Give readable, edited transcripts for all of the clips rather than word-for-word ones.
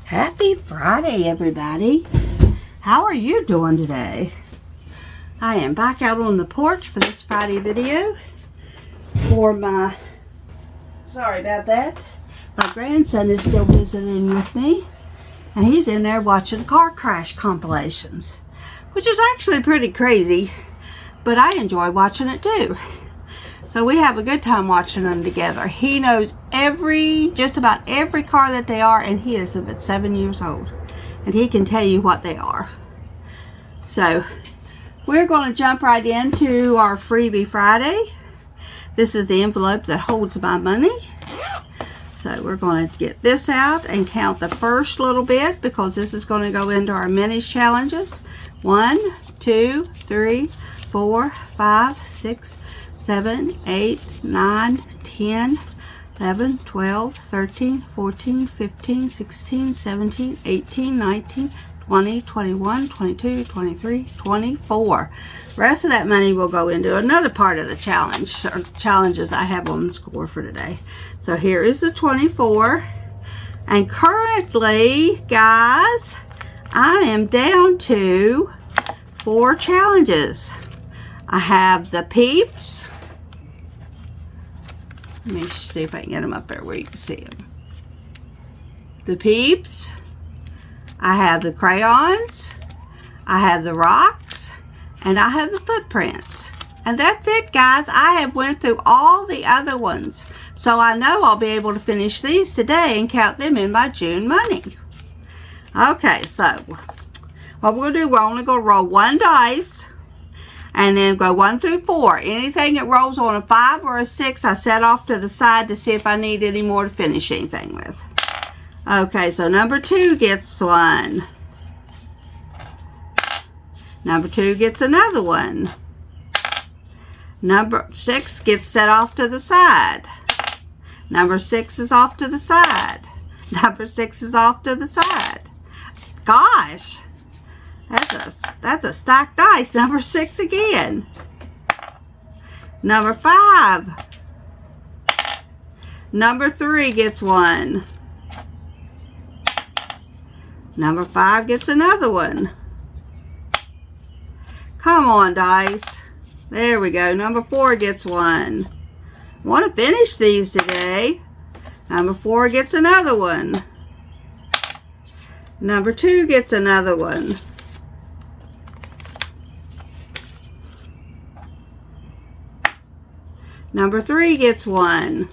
Happy Friday, everybody. How are you doing today? I am back out on the porch for this Friday video for my, sorry about that, my grandson is still visiting with me, and he's in there watching car crash compilations, which is actually pretty crazy, but I enjoy watching it too. So we have a good time watching them together. He knows just about every car that they are, and he is about 7 years old, and he can tell you what they are. So we're going to jump right into our Freebie Friday. This is the envelope that holds my money. So we're going to get this out and count the first little bit, because this is going to go into our minis challenges. 1, 2, 3, 4, 5, 6, 7, 8, 9, 10, 11, 12, 13, 14, 15, 16, 17, 18, 19, 20, 21, 22, 23, 24. The rest of that money will go into another part of the challenge, or challenges I have on the score for today. So here is the 24. And currently, guys, I am down to 4 challenges. I have the Peeps. Let me see if I can get them up there where you can see them. The Peeps. I have the Kreations. I have the rocks. And I have the footprints. And that's it, guys. I have went through all the other ones. So I know I'll be able to finish these today and count them in my June money. Okay, so what we're going to do, we're only going to roll 1 dice. And then go 1 through 4. Anything that rolls on a 5 or a 6, I set off to the side to see if I need any more to finish anything with. Okay, so number 2 gets 1. Number 2 gets another one. Number 6 gets set off to the side. Number 6 is off to the side. Number 6 is off to the side. Gosh! That's a stacked dice. Number 6 again. Number 5. Number 3 gets 1. Number 5 gets another one. Come on, dice. There we go. Number 4 gets 1. I want to finish these today. Number 4 gets another one. Number 2 gets another one. Number 3 gets 1.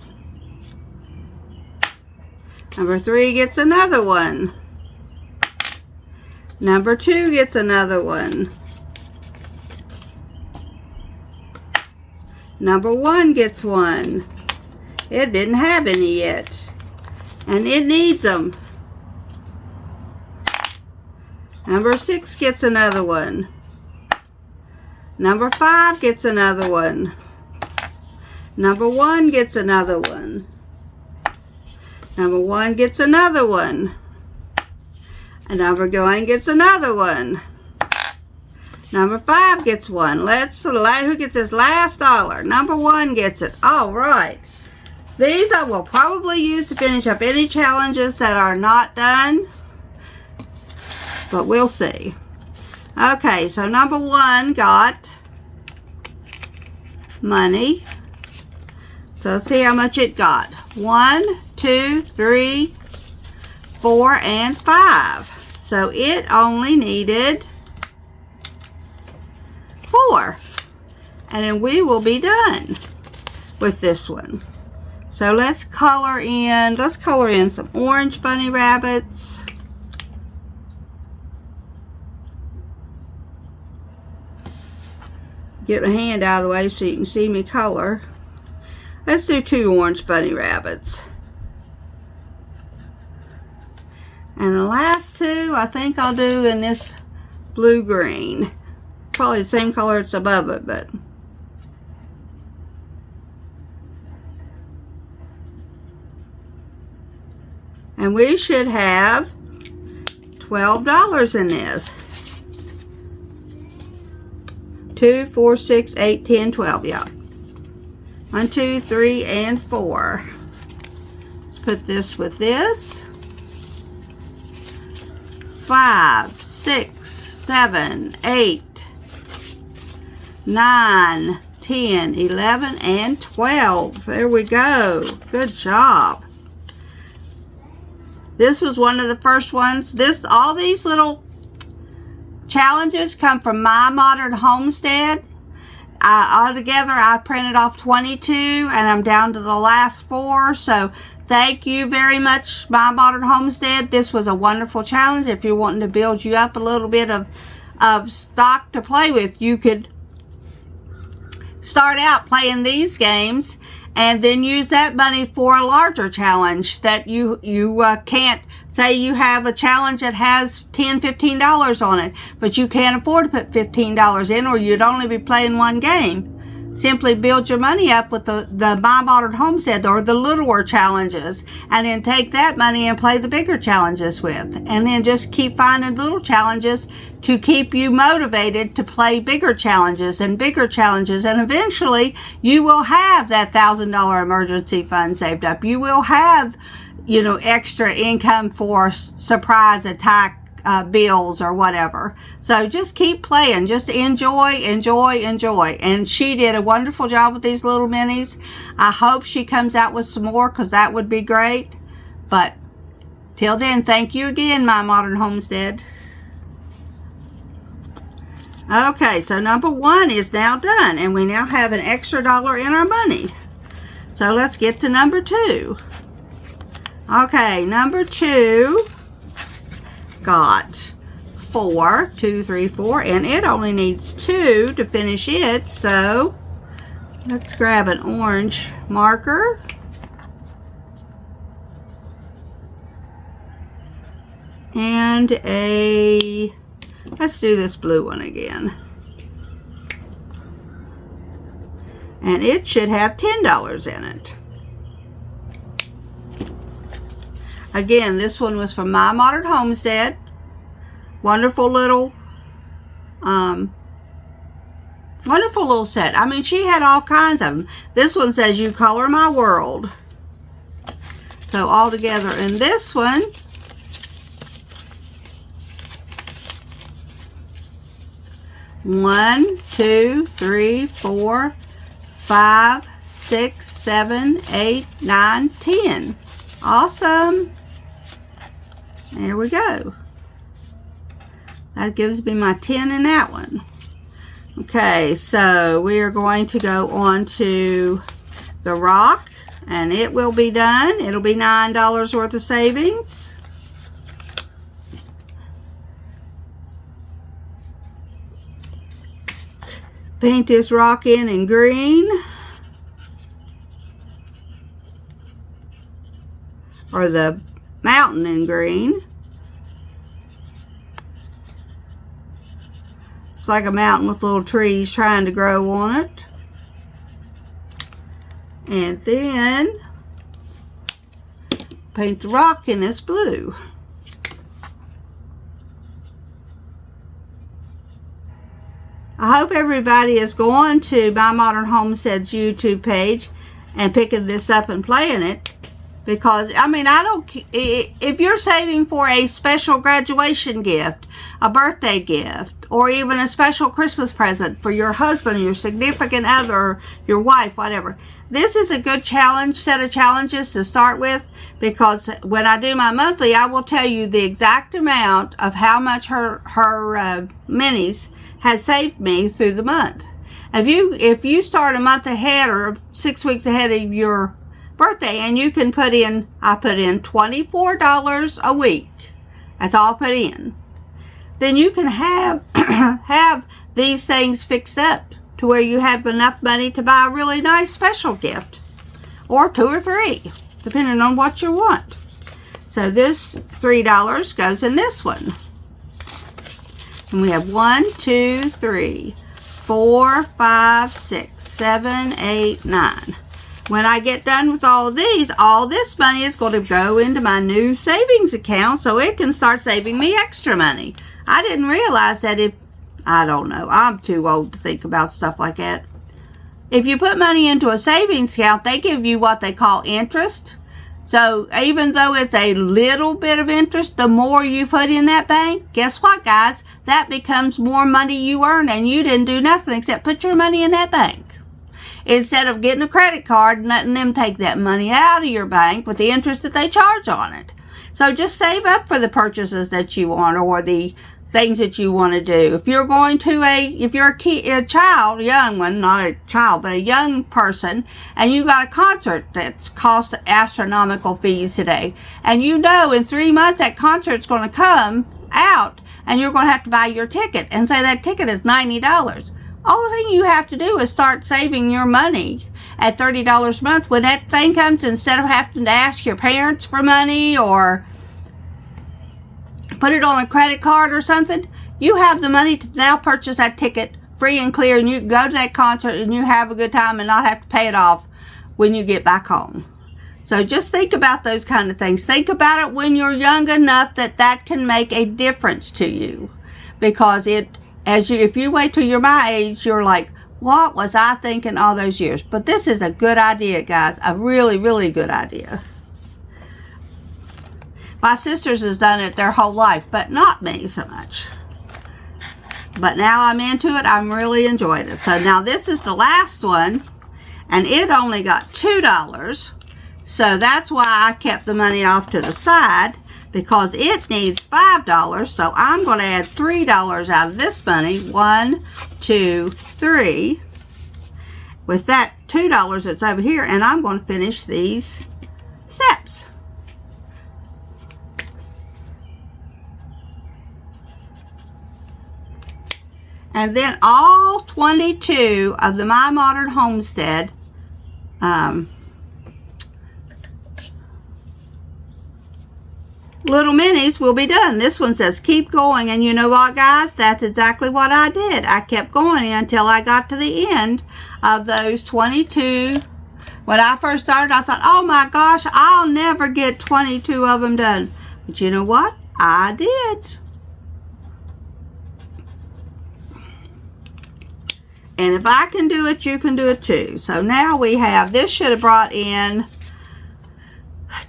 Number 3 gets another one. Number 2 gets another one. Number 1 gets 1. It didn't have any yet, and it needs them. Number 6 gets another one. Number 5 gets another one. Number 1 gets another one. Number 1 gets another one. And number 1 gets another one. Number 5 gets 1. Let's select who gets this last dollar. Number 1 gets it. All right. These I will probably use to finish up any challenges that are not done, but we'll see. Okay, so number 1 got money. So let's see how much it got. 1, 2, 3, 4, and 5. So it only needed 4. And then we will be done with this one. So let's color in some orange bunny rabbits. Get my hand out of the way so you can see me color. Let's do 2 orange bunny rabbits. And the last 2 I think I'll do in this blue-green. Probably the same color it's above it, but... And we should have $12 in this. 2, 4, 6, 8, 10, 12, yeah. 1, 2, 3, and 4. Let's put this with this. 5, 6, 7, 8, 9, 10, 11, and 12. There we go. Good job. This was one of the first ones. All these little challenges come from My Modern Homestead. Altogether, I printed off 22, and I'm down to the last 4. So thank you very much, My Modern Homestead. This was a wonderful challenge. If you're wanting to build you up a little bit of stock to play with, you could start out playing these games and then use that money for a larger challenge that you can't. Say you have a challenge that has $10, $15 on it, but you can't afford to put $15 in, or you'd only be playing one game. Simply build your money up with the My Modern Homestead or the littler challenges, and then take that money and play the bigger challenges with. And then just keep finding little challenges to keep you motivated to play bigger challenges, and eventually you will have that $1,000 emergency fund saved up. You will have, you know, extra income for surprise attack bills or whatever. So just keep playing. Just enjoy. And she did a wonderful job with these little minis. I hope she comes out with some more, because that would be great. But till then, thank you again, My Modern Homestead. Okay, so number 1 is now done, and we now have an extra dollar in our money. So let's get to number 2. Okay, number 2 got 4, 2, 3, 4, and it only needs 2 to finish it. So let's grab an orange marker and let's do this blue one again, and it should have $10 in it. Again, this one was from My Modern Homestead. Wonderful little set. I mean, she had all kinds of them. This one says, "You color my world." So all together in this one, one, 2, 3, 4, 5, 6, 7, 8, 9, 10. Awesome. There we go. That gives me my 10 in that one. Okay, so we are going to go on to the rock, and it will be done. It'll be $9 worth of savings. Paint this rock in green, or the mountain in green. It's like a mountain with little trees trying to grow on it. And then paint the rock in this blue. I hope everybody is going to My Modern Homestead's YouTube page and picking this up and playing it. Because, I mean, if you're saving for a special graduation gift, a birthday gift, or even a special Christmas present for your husband, or your significant other, or your wife, whatever, this is a good set of challenges to start with. Because when I do my monthly, I will tell you the exact amount of how much her minis has saved me through the month. If you start a month ahead or 6 weeks ahead of your birthday, and you can put in, I put in $24 a week. That's all I put in. Then you can have these things fixed up to where you have enough money to buy a really nice special gift, or 2 or 3, depending on what you want. So this $3 goes in this one. And we have 1, 2, 3, 4, 5, 6, 7, 8, 9. When I get done with all these, all this money is going to go into my new savings account, so it can start saving me extra money. I didn't realize that I don't know, I'm too old to think about stuff like that. If you put money into a savings account, they give you what they call interest. So even though it's a little bit of interest, the more you put in that bank, guess what, guys? That becomes more money you earn, and you didn't do nothing except put your money in that bank. Instead of getting a credit card and letting them take that money out of your bank with the interest that they charge on it. So just save up for the purchases that you want, or the things that you want to do. If you're going to if you're a child, young one, not a child, but a young person, and you got a concert that's cost astronomical fees today, and you know in 3 months that concert's going to come out, and you're going to have to buy your ticket, and say that ticket is $90. All the thing you have to do is start saving your money at $30 a month. When that thing comes, instead of having to ask your parents for money or put it on a credit card or something, you have the money to now purchase that ticket free and clear, and you can go to that concert and you have a good time and not have to pay it off when you get back home. So just think about those kind of things. Think about it when you're young enough that can make a difference to you. Because if you wait till you're my age, you're like, what was I thinking all those years? But this is a good idea, guys. A really, really good idea. My sisters has done it their whole life, but not me so much. But now I'm into it. I'm really enjoying it. So now this is the last one, and it only got $2. So that's why I kept the money off to the side, because it needs $5. So I'm going to add $3 out of this money. 1, 2, 3. With that $2 that's over here, and I'm going to finish these steps. And then all 22 of the My Modern Homestead little minis will be done. This one says keep going, and you know what, guys? That's exactly what I did. I kept going until I got to the end of those 22. When I first started, I thought, oh my gosh, I'll never get 22 of them done. But you know what? I did. And if I can do it, you can do it too. So now we have, this should have brought in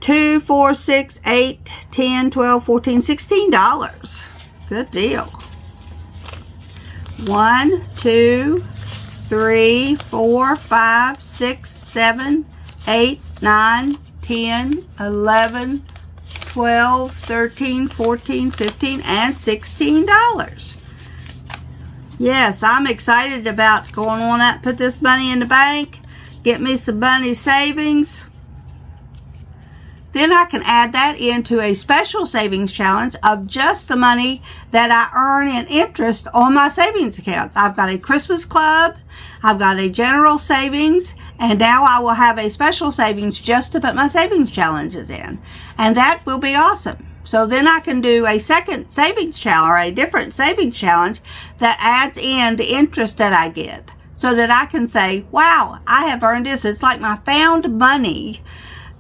2, 4, 6, 8, 10, 12, 14, $16. Good deal. 1, 2, 3, 4, 5, 6, 7, 8, 9, 10, 11, 12, 13, 14, 15, and $16. Yes, I'm excited about going on that, put this money in the bank, get me some money savings. Then I can add that into a special savings challenge of just the money that I earn in interest on my savings accounts. I've got a Christmas club, I've got a general savings, and now I will have a special savings just to put my savings challenges in. And that will be awesome. So then I can do a second savings challenge, or a different savings challenge that adds in the interest that I get, so that I can say, wow, I have earned this. It's like my found money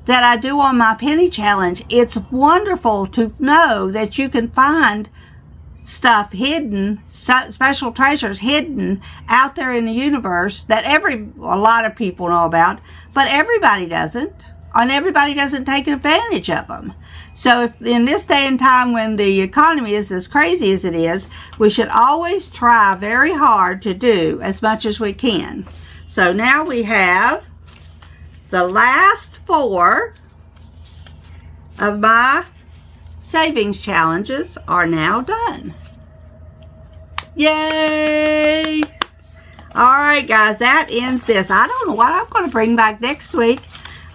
that I do on my penny challenge. It's wonderful to know that you can find stuff hidden, special treasures hidden out there in the universe that a lot of people know about, but everybody doesn't, and everybody doesn't take advantage of them. So if in this day and time when the economy is as crazy as it is, we should always try very hard to do as much as we can. So now we have the last 4 of my savings challenges are now done. Yay! All right, guys, that ends this. I don't know what I'm going to bring back next week.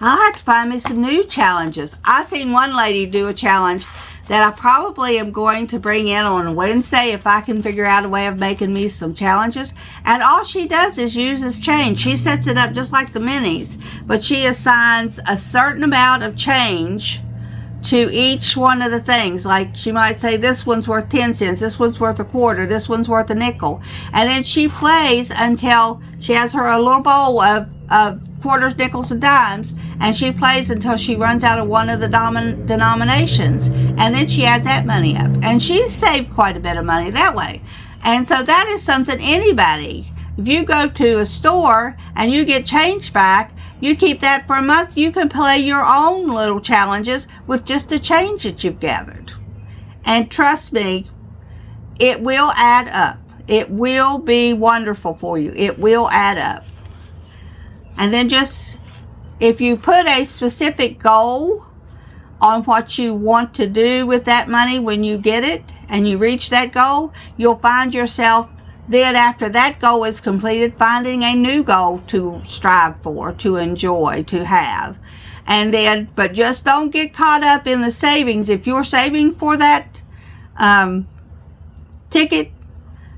I'll have to find me some new challenges. I seen one lady do a challenge that I probably am going to bring in on Wednesday if I can figure out a way of making me some challenges. And all she does is uses change. She sets it up just like the minis, but she assigns a certain amount of change to each one of the things. Like she might say this one's worth 10 cents, this one's worth a quarter, this one's worth a nickel. And then she plays until she has her a little bowl of quarters, nickels, and dimes, and she plays until she runs out of one of the denominations, and then she adds that money up, and she's saved quite a bit of money that way. And so that is something anybody If you go to a store and you get change back, you keep that for a month. You can play your own little challenges with just the change that you've gathered. And trust me, it will add up. It will be wonderful for you. It will add up. And then just, if you put a specific goal on what you want to do with that money when you get it and you reach that goal, you'll find yourself then, after that goal is completed, finding a new goal to strive for, to enjoy, to have. And then, but just don't get caught up in the savings. If you're saving for that ticket,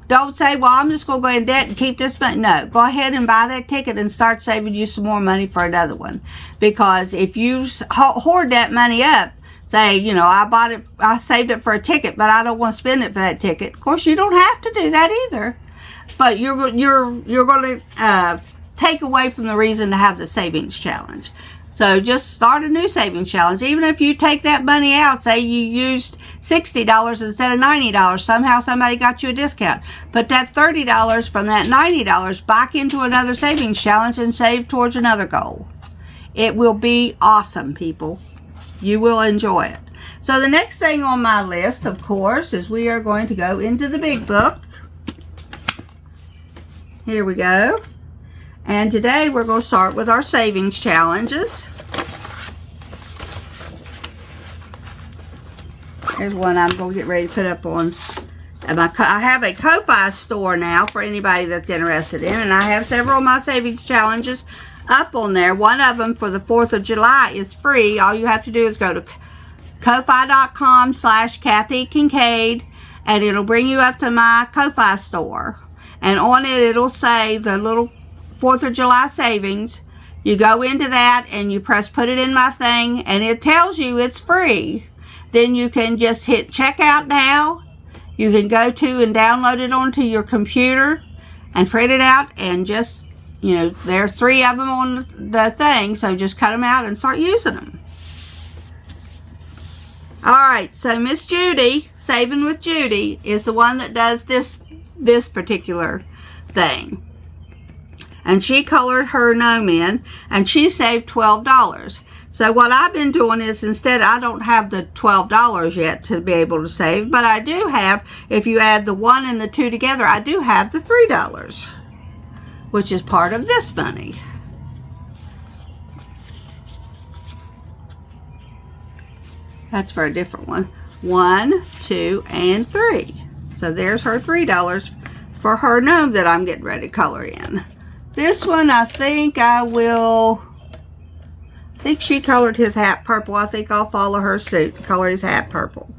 don't say, well, I'm just going to go in debt and keep this money. No, go ahead and buy that ticket and start saving you some more money for another one. Because if you hoard that money up, say, you know, I saved it for a ticket, but I don't want to spend it for that ticket. Of course, you don't have to do that either. But you're going to take away from the reason to have the savings challenge. So just start a new savings challenge. Even if you take that money out, say you used $60 instead of $90, somehow somebody got you a discount. Put that $30 from that $90 back into another savings challenge and save towards another goal. It will be awesome, people. You will enjoy it. So the next thing on my list, of course, is we are going to go into the big book. Here we go. And today we're going to start with our savings challenges. Here's one I'm going to get ready to put up on. I have a Ko-Fi store now for anybody that's interested in. And I have several of my savings challenges up on there. One of them for the 4th of July is free. All you have to do is go to ko-fi.com/Kathy Kincaid, and it'll bring you up to my Ko-Fi store. And on it, it'll say the little 4th of July savings. You go into that and you press put it in my thing, and it tells you it's free. Then you can just hit checkout now. You can go to and download it onto your computer and print it out, and just, you know, there are 3 of them on the thing, so just cut them out and start using them. Alright, so Miss Judy, Saving with Judy, is the one that does this particular thing. And she colored her gnome in, and she saved $12. So what I've been doing is, instead, I don't have the $12 yet to be able to save, but I do have, if you add the 1 and the 2 together, I do have the $3, which is part of this money. That's for a different one. 1, 2, and 3. So there's her $3 for her gnome that I'm getting ready to color in. This one, I think she colored his hat purple. I think I'll follow her suit and color his hat purple.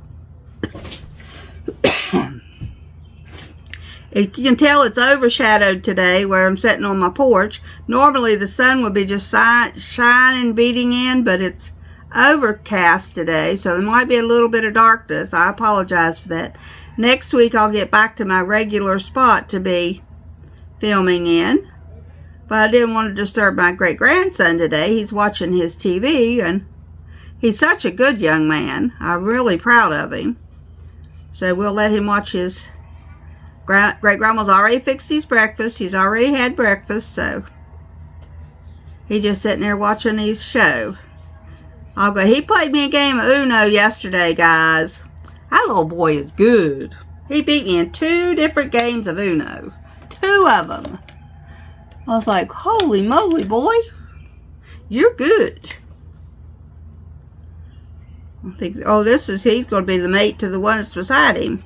You can tell it's overshadowed today where I'm sitting on my porch. Normally the sun would be just shining, beating in, but it's overcast today, so there might be a little bit of darkness. I apologize for that. Next week I'll get back to my regular spot to be filming in. But I didn't want to disturb my great-grandson today. He's watching his TV, and he's such a good young man. I'm really proud of him. So we'll let him watch his... Great-grandma's already fixed his breakfast. He's already had breakfast, so he's just sitting there watching his show. He played me a game of Uno yesterday, guys. That little boy is good. He beat me in 2 different games of Uno. 2 of them. I was like, holy moly, boy. You're good. I think, he's going to be the mate to the one that's beside him.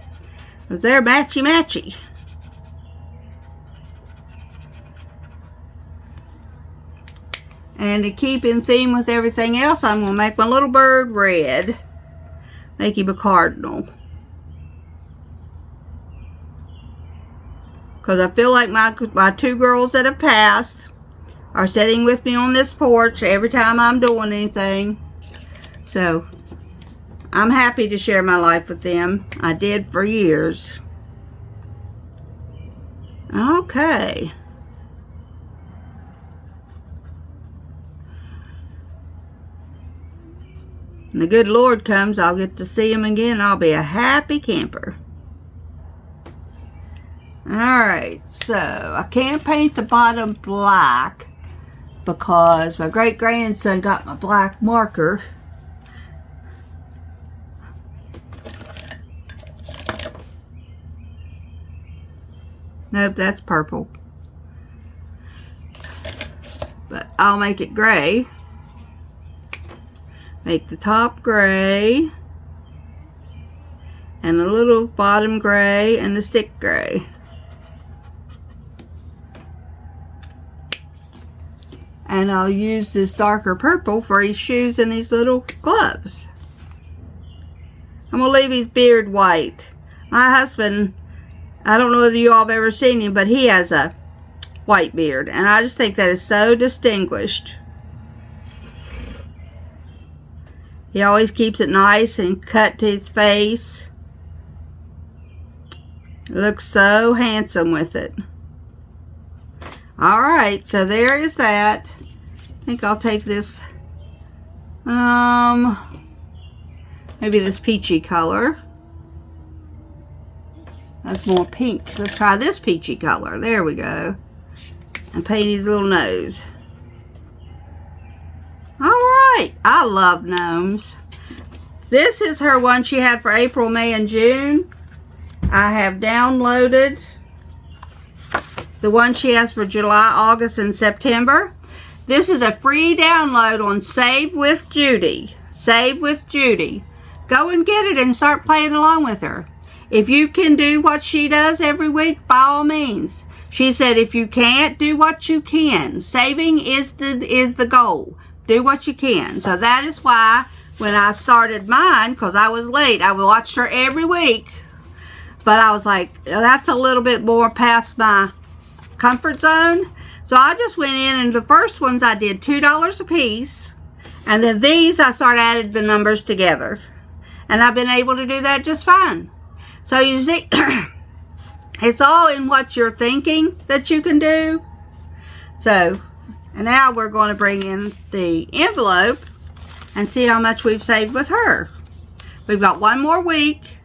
Because they're matchy-matchy. And to keep in theme with everything else, I'm going to make my little bird red. Make him a cardinal. Because I feel like my 2 girls that have passed are sitting with me on this porch every time I'm doing anything. So, I'm happy to share my life with them. I did for years. Okay. When the good Lord comes, I'll get to see him again. I'll be a happy camper. Alright, so I can't paint the bottom black because my great-grandson got my black marker. Nope, that's purple. But I'll make it gray. Make the top gray. And the little bottom gray and the stick gray. And I'll use this darker purple for his shoes and his little gloves. I'm going to leave his beard white. My husband, I don't know whether you all have ever seen him, but he has a white beard. And I just think that is so distinguished. He always keeps it nice and cut to his face. Looks so handsome with it. Alright, so there is that. I think I'll take this, maybe this peachy color. That's more pink. Let's try this peachy color. There we go. And paint his little nose. Alright, I love gnomes. This is her one she had for April, May, and June. I have downloaded the one she has for July, August, and September. This is a free download on Save with Judy. Save with Judy. Go and get it and start playing along with her. If you can do what she does every week, by all means. She said if you can't, do what you can. Saving is the goal. Do what you can. So that is why when I started mine, because I was late, I watched her every week. But I was like, that's a little bit more past my comfort zone. So I just went in, and the first ones I did $2 a piece. And then these I started adding the numbers together. And I've been able to do that just fine. So you see, it's all in what you're thinking that you can do. So, and now we're going to bring in the envelope and see how much we've saved with her. We've got one more week.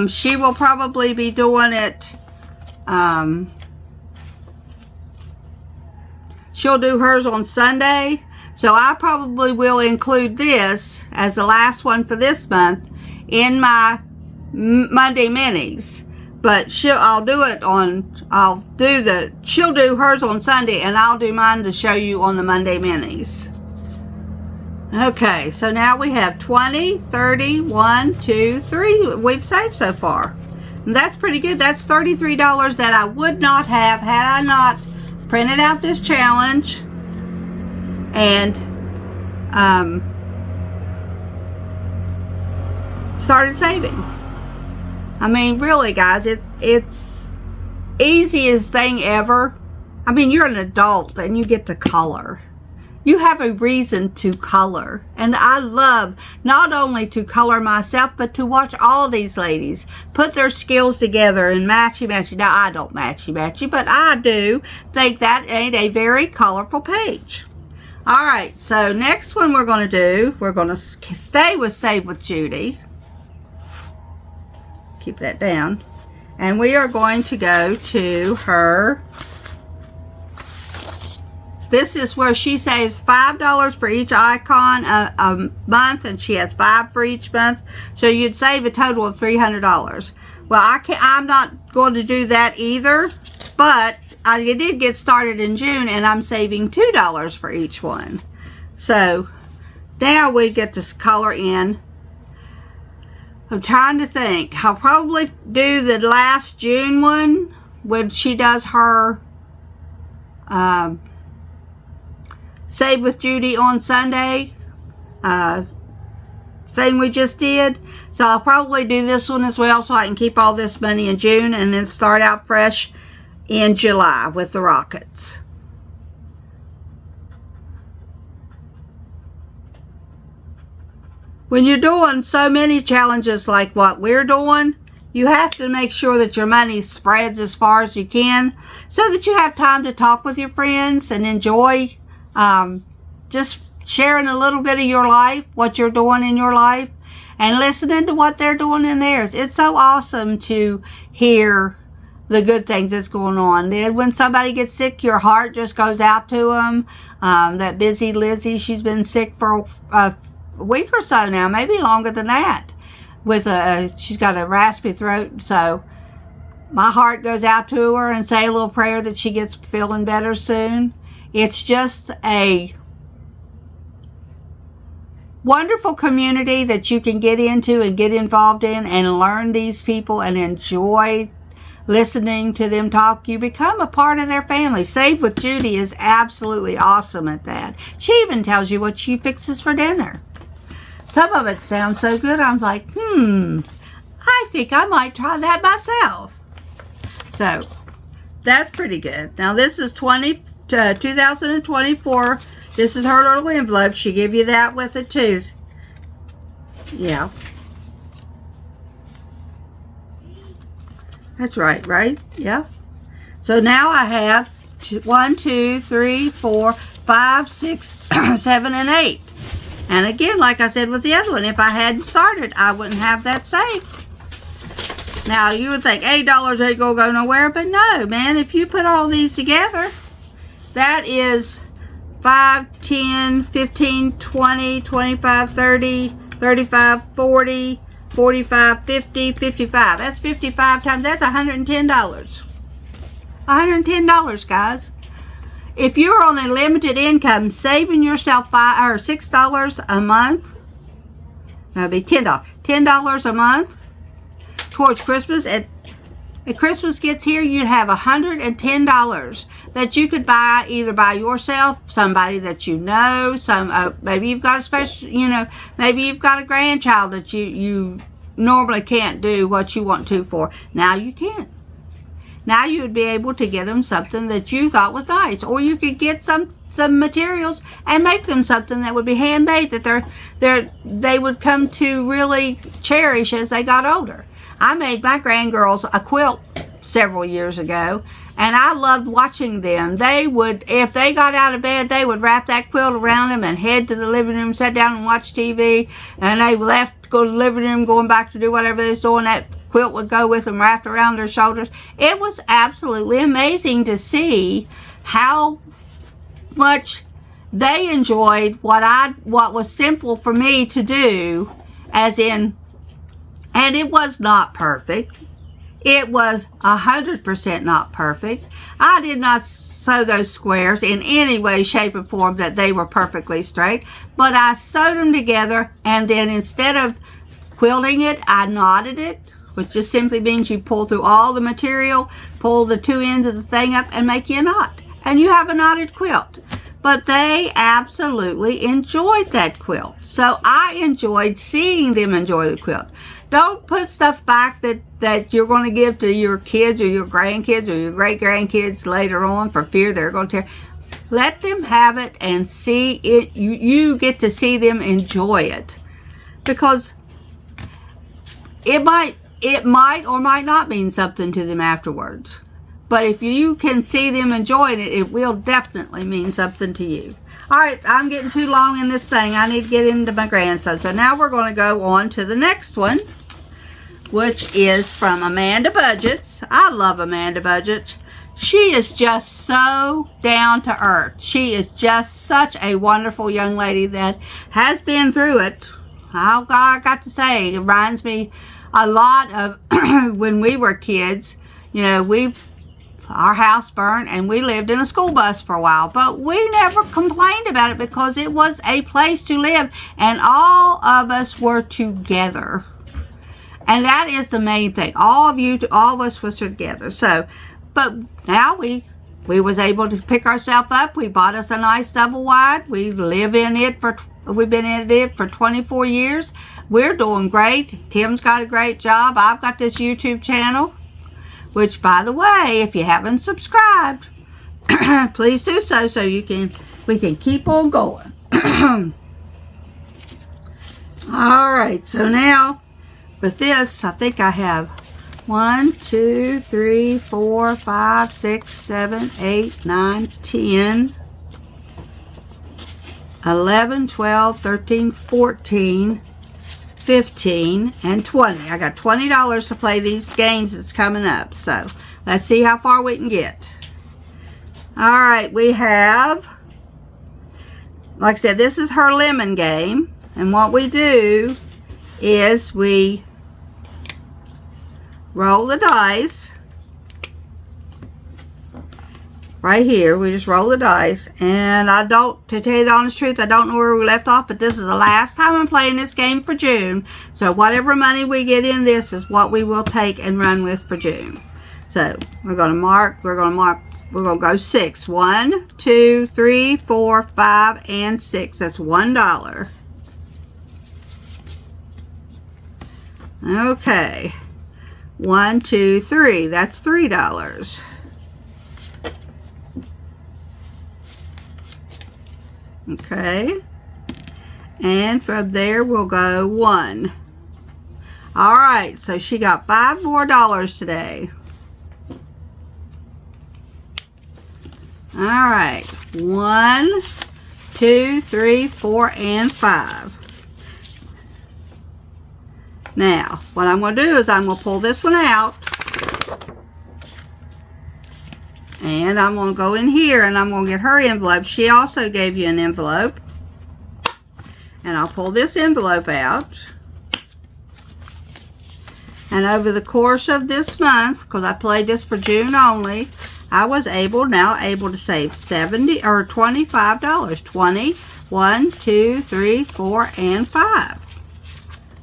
She will probably be doing it, she'll do hers on Sunday. So I probably will include this as the last one for this month in my Monday minis. But she'll do hers on Sunday, and I'll do mine to show you on the Monday minis. Okay, so now we have 20, 30, 1, 2, 3 we've saved so far. And that's pretty good. That's $33 that I would not have had I not printed out this challenge and started saving. I mean, really, guys, it's easiest thing ever. I mean, you're an adult and you get to color. You have a reason to color. And I love not only to color myself, but to watch all these ladies put their skills together and matchy-matchy. Now, I don't matchy-matchy, but I do think that ain't a very colorful page. All right, so next one we're going to do, we're going to stay with Save with Judy. Keep that down. And we are going to go to her. This is where she saves $5 for each icon a month, and she has 5 for each month. So you'd save a total of $300. Well, I'm not going to do that either, but I did get started in June, and I'm saving $2 for each one. So now we get to color in. I'm trying to think. I'll probably do the last June one when she does her Save with Judy on Sunday thing we just did. So I'll probably do this one as well so I can keep all this money in June and then start out fresh in July with the rockets. When you're doing so many challenges like what we're doing, you have to make sure that your money spreads as far as you can so that you have time to talk with your friends and enjoy just sharing a little bit of your life, what you're doing in your life, and listening to what they're doing in theirs. It's so awesome to hear the good things that's going on. Then when somebody gets sick, your heart just goes out to them. That busy Lizzie, she's been sick for a week or so now, maybe longer than that. She's got a raspy throat, so my heart goes out to her and say a little prayer that she gets feeling better soon. It's just a wonderful community that you can get into and get involved in and learn these people and enjoy listening to them talk. You become a part of their family. Save with Judy is absolutely awesome at that. She even tells you what she fixes for dinner. Some of it sounds so good, I'm like, I think I might try that myself. So, that's pretty good. Now, this is 2024. This is her little envelope. She give you that with it, too. Yeah. That's right? Yeah. So now I have 1, 2, 3, 4, 5, 6, 7, and 8. And again, like I said with the other one, if I hadn't started, I wouldn't have that saved. Now, you would think $8 ain't gonna go nowhere, but no, man, if you put all these together, that is 5, 10, 15, 20, 25, 30, 35, 40, 45, 50, 55. That's 55 times. That's $110. $110, guys. If you're on a limited income, saving yourself $6 a month, that'd be $10. $10 a month towards Christmas. At Christmas gets here, you'd have $110 that you could buy either by yourself, somebody that you know, maybe you've got a special, maybe you've got a grandchild that you normally can't do what you want to for. Now you can. Now you would be able to get them something that you thought was nice, or you could get some materials and make them something that would be handmade that they would come to really cherish as they got older. I made my grandgirls a quilt several years ago, and I loved watching them. They would, if they got out of bed, they would wrap that quilt around them and head to the living room, sit down and watch TV, and they left, go to the living room, going back to do whatever they was doing. That quilt would go with them wrapped around their shoulders. It was absolutely amazing to see how much they enjoyed what was simple for me to do, as in, and it was not perfect. It was 100% not perfect. I did not sew those squares in any way, shape, or form that they were perfectly straight, but I sewed them together, and then instead of quilting it, I knotted it, which just simply means you pull through all the material, pull the two ends of the thing up, and make you a knot, and you have a knotted quilt. But they absolutely enjoyed that quilt. So I enjoyed seeing them enjoy the quilt. Don't put stuff back that you're going to give to your kids or your grandkids or your great-grandkids later on for fear they're going to tear. Let them have it and see it. You get to see them enjoy it. Because it might or might not mean something to them afterwards. But if you can see them enjoying it, it will definitely mean something to you. All right, I'm getting too long in this thing. I need to get into my grandson. So now we're going to go on to the next one, which is from Amanda Budgets. I love Amanda Budgets. She is just so down to earth. She is just such a wonderful young lady that has been through it. I got to say, it reminds me a lot of when we were kids. Our house burned and we lived in a school bus for a while, but we never complained about it because it was a place to live and all of us were together. And that is the main thing. All of us was together. So, but now we was able to pick ourselves up. We bought us a nice double wide. We've been in it for 24 years. We're doing great. Tim's got a great job. I've got this YouTube channel, which, by the way, if you haven't subscribed, please do so we can keep on going. All right, so now with this, I think I have 1, 2, 3, 4, 5, 6, 7, 8, 9, 10, 11, 12, 13, 14, 15, and 20. I got $20 to play these games that's coming up. So Let's see how far we can get. All right, we have, like I said, this is her lemon game. And what we do is we roll the dice. Right here, we just roll the dice. And I don't, to tell you the honest truth, I don't know where we left off, but this is the last time I'm playing this game for June. So whatever money we get in this is what we will take and run with for June. So we're going to go 6. 1, 2, 3, 4, 5, and 6. That's $1. Okay. 1, 2, 3. That's $3. Okay. And from there we'll go 1. All right. So she got $5 more today. All right, 1, 2, 3, 4, and 5. Now, what I'm going to do is I'm going to pull this one out. And I'm going to go in here and I'm going to get her envelope. She also gave you an envelope. And I'll pull this envelope out. And over the course of this month, because I played this for June only, I was now able to save $70 or $25. 20, 1, 2, 3, 4, and 5.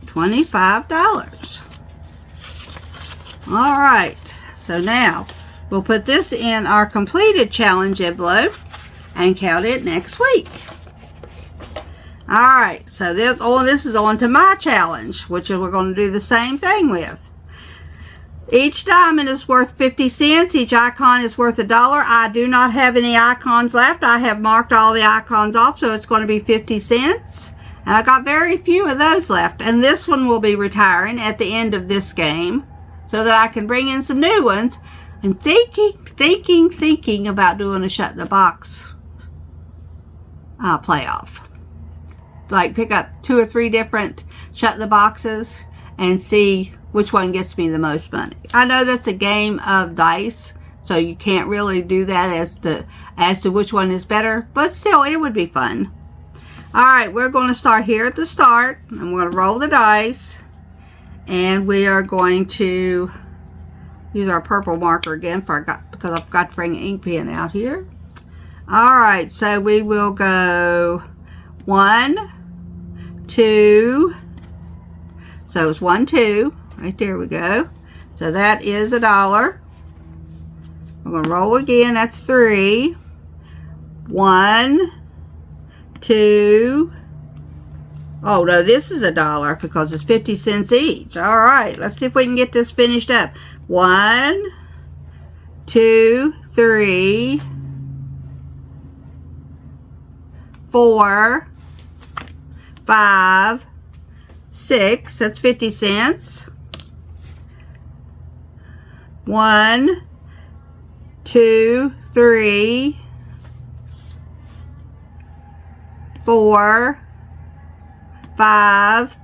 $25. All right. So now we'll put this in our completed challenge envelope and count it next week. All right. So this is on to my challenge, which we're going to do the same thing with. Each diamond is worth 50 cents. Each icon is worth $1. I do not have any icons left. I have marked all the icons off, so it's going to be 50 cents. And I got very few of those left. And this one will be retiring at the end of this game so that I can bring in some new ones. I'm thinking about doing a Shut the Box playoff. Like pick up 2 or 3 different Shut the Boxes and see which one gets me the most money. I know that's a game of dice, so you can't really do that as to which one is better, but still, it would be fun. All right, we're going to start here at the start. I'm going to roll the dice, and we are going to use our purple marker again because I forgot to bring an ink pen out here. All right, so we will go 1, 2. So it's 1, 2. Right there we go. So that is $1. We're going to roll again. That's 3. 1, 2. Oh, no, this is $1 because it's 50 cents each. All right, let's see if we can get this finished up. 1, 2, 3, 4, 5, 6. That's 50 cents. 1, 2, 3, 4, 5,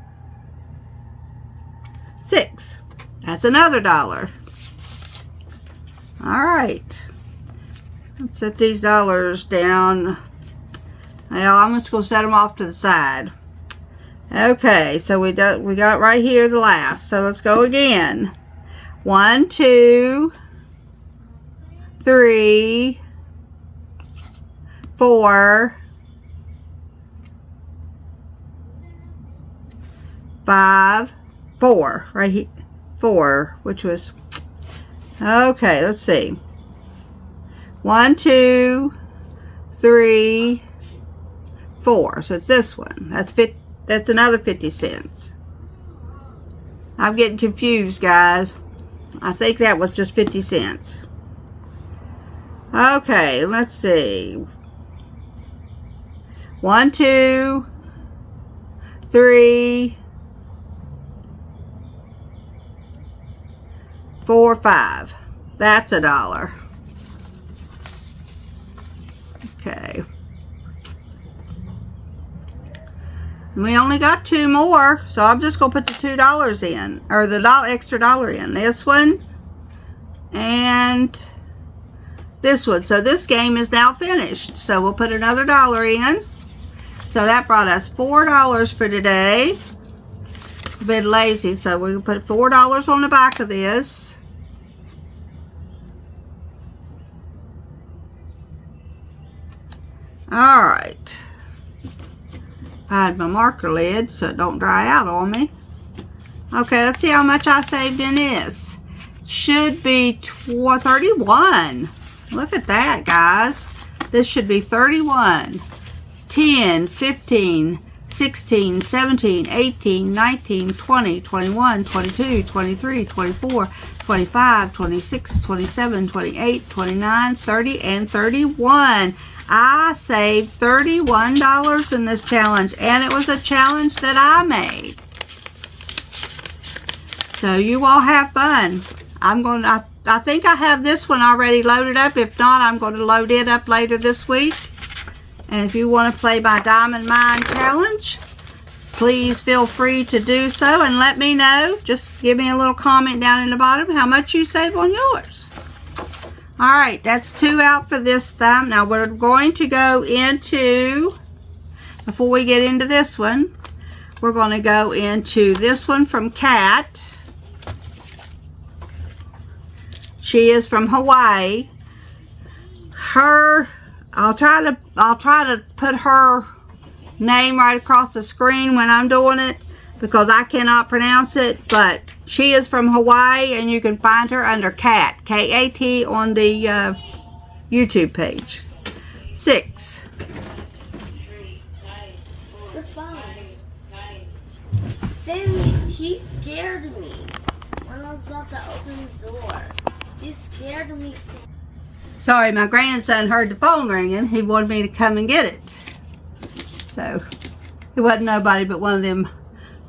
6. That's another $1. All right. Let's set these dollars down. Well, I'm just going to set them off to the side. Okay, so we got right here the last. So let's go again. 1, 2, 3, 4, 5, 4. Right here. 4, which was... Okay, let's see. 1, 2, 3, 4. So it's this one. That's another 50 cents. I'm getting confused, guys. I think that was just 50 cents. Okay, let's see. 1, 2, 3, 4, 5. That's $1. Okay. We only got 2 more, so I'm just going to put the $2 in, or the extra $1 in. This one and this one. So this game is now finished. So we'll put another $1 in. So that brought us $4 for today. A bit lazy, so we'll put $4 on the back of this. Alright. I had my marker lid so it don't dry out on me. Okay, let's see how much I saved in this. Should be 31. Look at that, guys. This should be 31. 10, 15, 16, 17, 18, 19, 20, 21, 22, 23, 24, 25, 26, 27, 28, 29, 30, and 31. I saved $31 in this challenge, and it was a challenge that I made. So you all have fun. I think I have this one already loaded up. If not, I'm going to load it up later this week. And if you want to play my Diamond Mine Challenge, please feel free to do so and let me know. Just give me a little comment down in the bottom how much you save on yours. Alright, that's 2 out for this time. Now we're going to go into, before we get into this one, we're going to go into this one from Kat. She is from Hawaii. I'll try to put her name right across the screen when I'm doing it because I cannot pronounce it, but she is from Hawaii and you can find her under Kat, K-A-T, on the YouTube page. 6. The phone. Sammy, he scared me when I was about to open the door. He scared me. Sorry, my grandson heard the phone ringing. He wanted me to come and get it. So, it wasn't nobody but one of them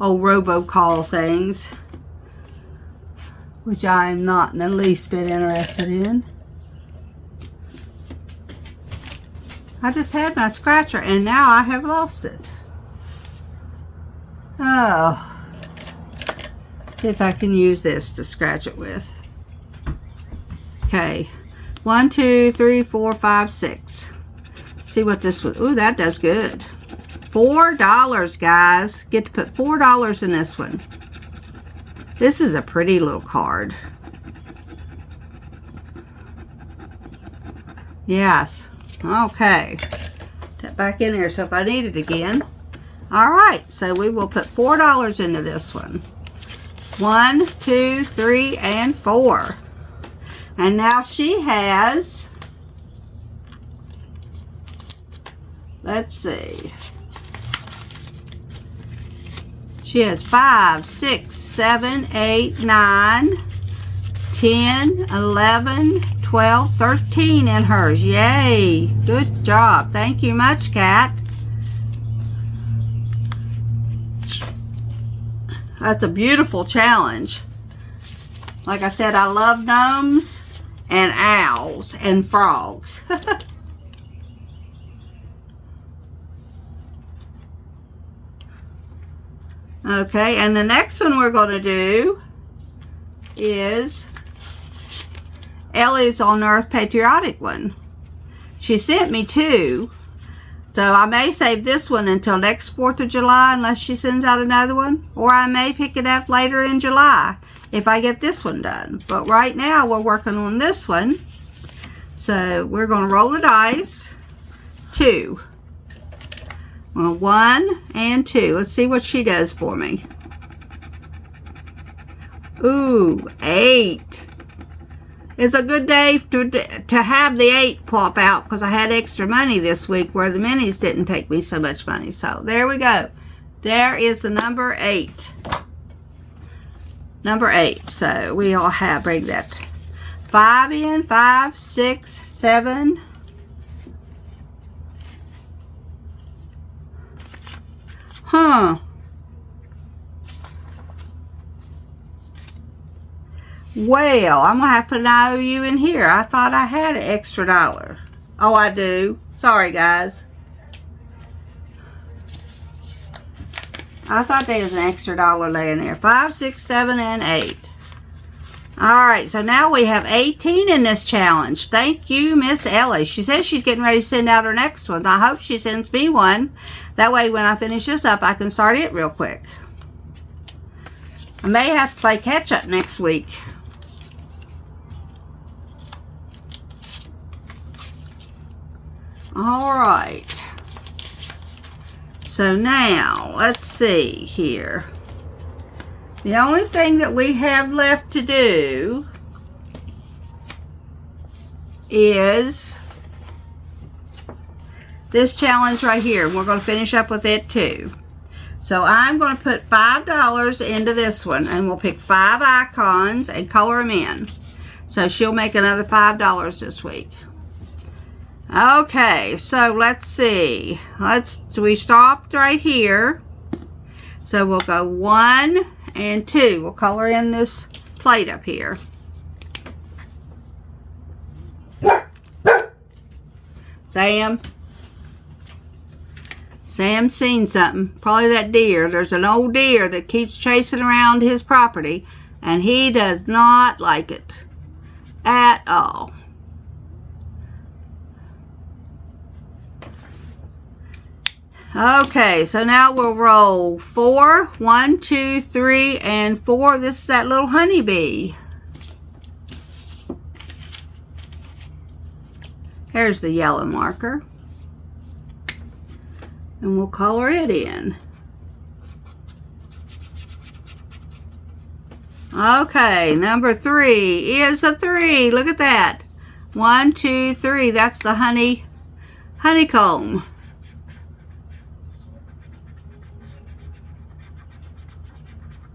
old robocall things, which I am not in the least bit interested in. I just had my scratcher and now I have lost it. Oh. See if I can use this to scratch it with. Okay. 1, 2, 3, 4, 5, 6. See what this was. Ooh, that does good. $4, guys. Get to put $4 in this one. This is a pretty little card. Yes. Okay. Tap back in here so if I need it again. Alright, so we will put $4 into this one. 1, 2, 3, and 4. And now she has, let's see, she has 5, 6, 7, 8, 9, 10, 11, 12, 13 in hers. Yay! Good job. Thank you much, Kat. That's a beautiful challenge. Like I said, I love gnomes and owls and frogs. Okay, and the next one we're going to do is Ellie's on Earth Patriotic one. She sent me 2. So I may save this one until next 4th of July unless she sends out another one. Or I may pick it up later in July if I get this one done. But right now we're working on this one. So we're going to roll the dice. 2. Well, 1 and 2. Let's see what she does for me. Ooh, 8. It's a good day to have the 8 pop out because I had extra money this week where the minis didn't take me so much money. So there we go. There is the number 8. Number 8. So we all have, bring that 5 in, 5, 6, 7. Huh. Well, I'm going to have to put an IOU in here. I thought I had an extra $1. Oh, I do. Sorry, guys. I thought there was an extra $1 laying there. 5, 6, 7, and 8. Alright, so now we have 18 in this challenge. Thank you, Miss Ellie. She says she's getting ready to send out her next one. I hope she sends me one. That way when I finish this up, I can start it real quick. I may have to play catch up next week. Alright. So now, let's see here. The only thing that we have left to do is this challenge right here. We're going to finish up with it too. So I'm going to put $5 into this one, and we'll pick 5 icons and color them in. So she'll make another $5 this week. Okay, so let's see. We stopped right here. So we'll go 1 and 2. We'll color in this plate up here. Sam's seen something. Probably that deer. There's an old deer that keeps chasing around his property, and he does not like it at all. Okay, so now we'll roll 4. 1, 2, 3, and 4. This is that little honeybee. Here's the yellow marker. And we'll color it in. Okay, number 3 is a 3. Look at that. 1, 2, 3. That's the honeycomb.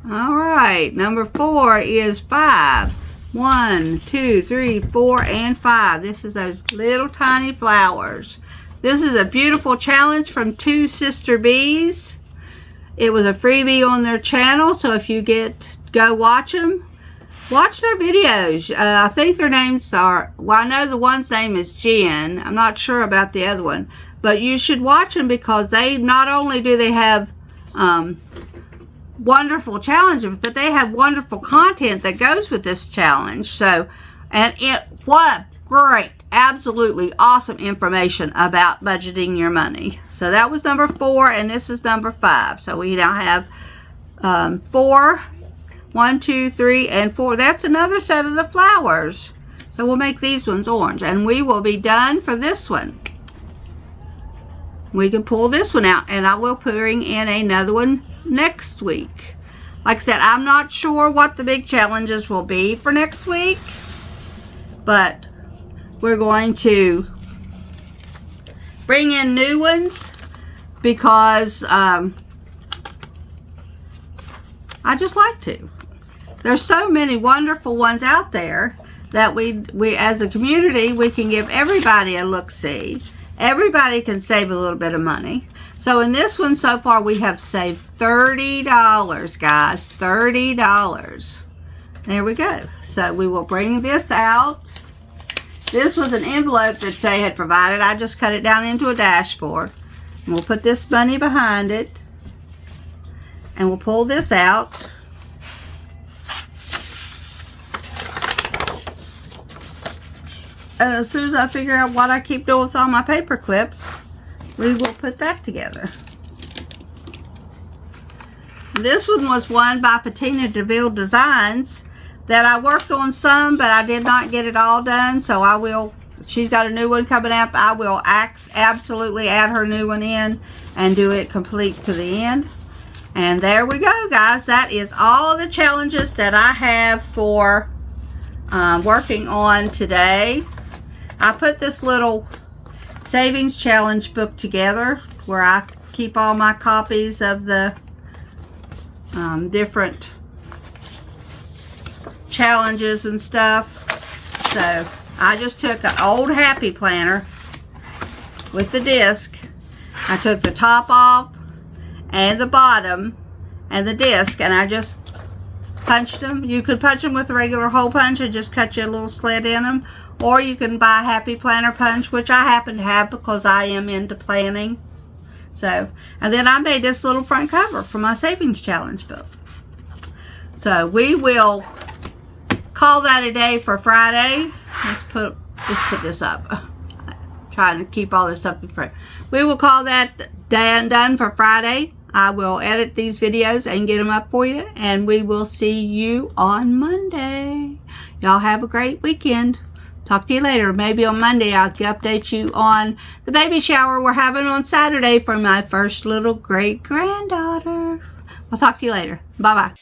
Alright, number 4 is 5. 1, 2, 3, 4, and 5. This is those little tiny flowers. This is a beautiful challenge from 2 sister bees. It was a freebie on their channel, so if you go watch them, watch their videos. I think their names are, well, I know the one's name is Jen. I'm not sure about the other one, but you should watch them because they not only do they have wonderful challenges, but they have wonderful content that goes with this challenge. So, and what great, absolutely awesome information about budgeting your money. So that was number 4, and this is number 5. So we now have 4, 1, 2, 3, and 4. That's another set of the flowers. So we'll make these ones orange, and we will be done for this one. We can pull this one out, and I will bring in another one next week. Like I said, I'm not sure what the big challenges will be for next week, but we're going to bring in new ones because I just like to. There's so many wonderful ones out there that we as a community, we can give everybody a look-see. Everybody can save a little bit of money. So in this one so far, we have saved $30, guys. $30. There we go. So we will bring this out. This was an envelope that they had provided. I just cut it down into a dashboard. And we'll put this money behind it. And we'll pull this out. And as soon as I figure out what I keep doing with all my paper clips, we will put that together. This one was won by Patina DeVille Designs that I worked on some, but I did not get it all done. So I will, she's got a new one coming up. I will absolutely add her new one in and do it complete to the end. And there we go, guys. That is all the challenges that I have for working on today. I put this little savings challenge book together where I keep all my copies of the different challenges and stuff. So I just took an old Happy Planner with the disc. I took the top off and the bottom and the disc, and I just punched them. You could punch them with a regular hole punch and just cut you a little slit in them, or you can buy Happy Planner punch, which I happen to have because I am into planning. So, and then I made this little front cover for my savings challenge book. So we will call that a day for Friday. Let's put this up. Trying to keep all this up in front. We will call that done for Friday. I will edit these videos and get them up for you, and we will see you on Monday. Y'all have a great weekend. Talk to you later. Maybe on Monday I'll update you on the baby shower we're having on Saturday for my first little great granddaughter. I'll talk to you later. Bye-bye.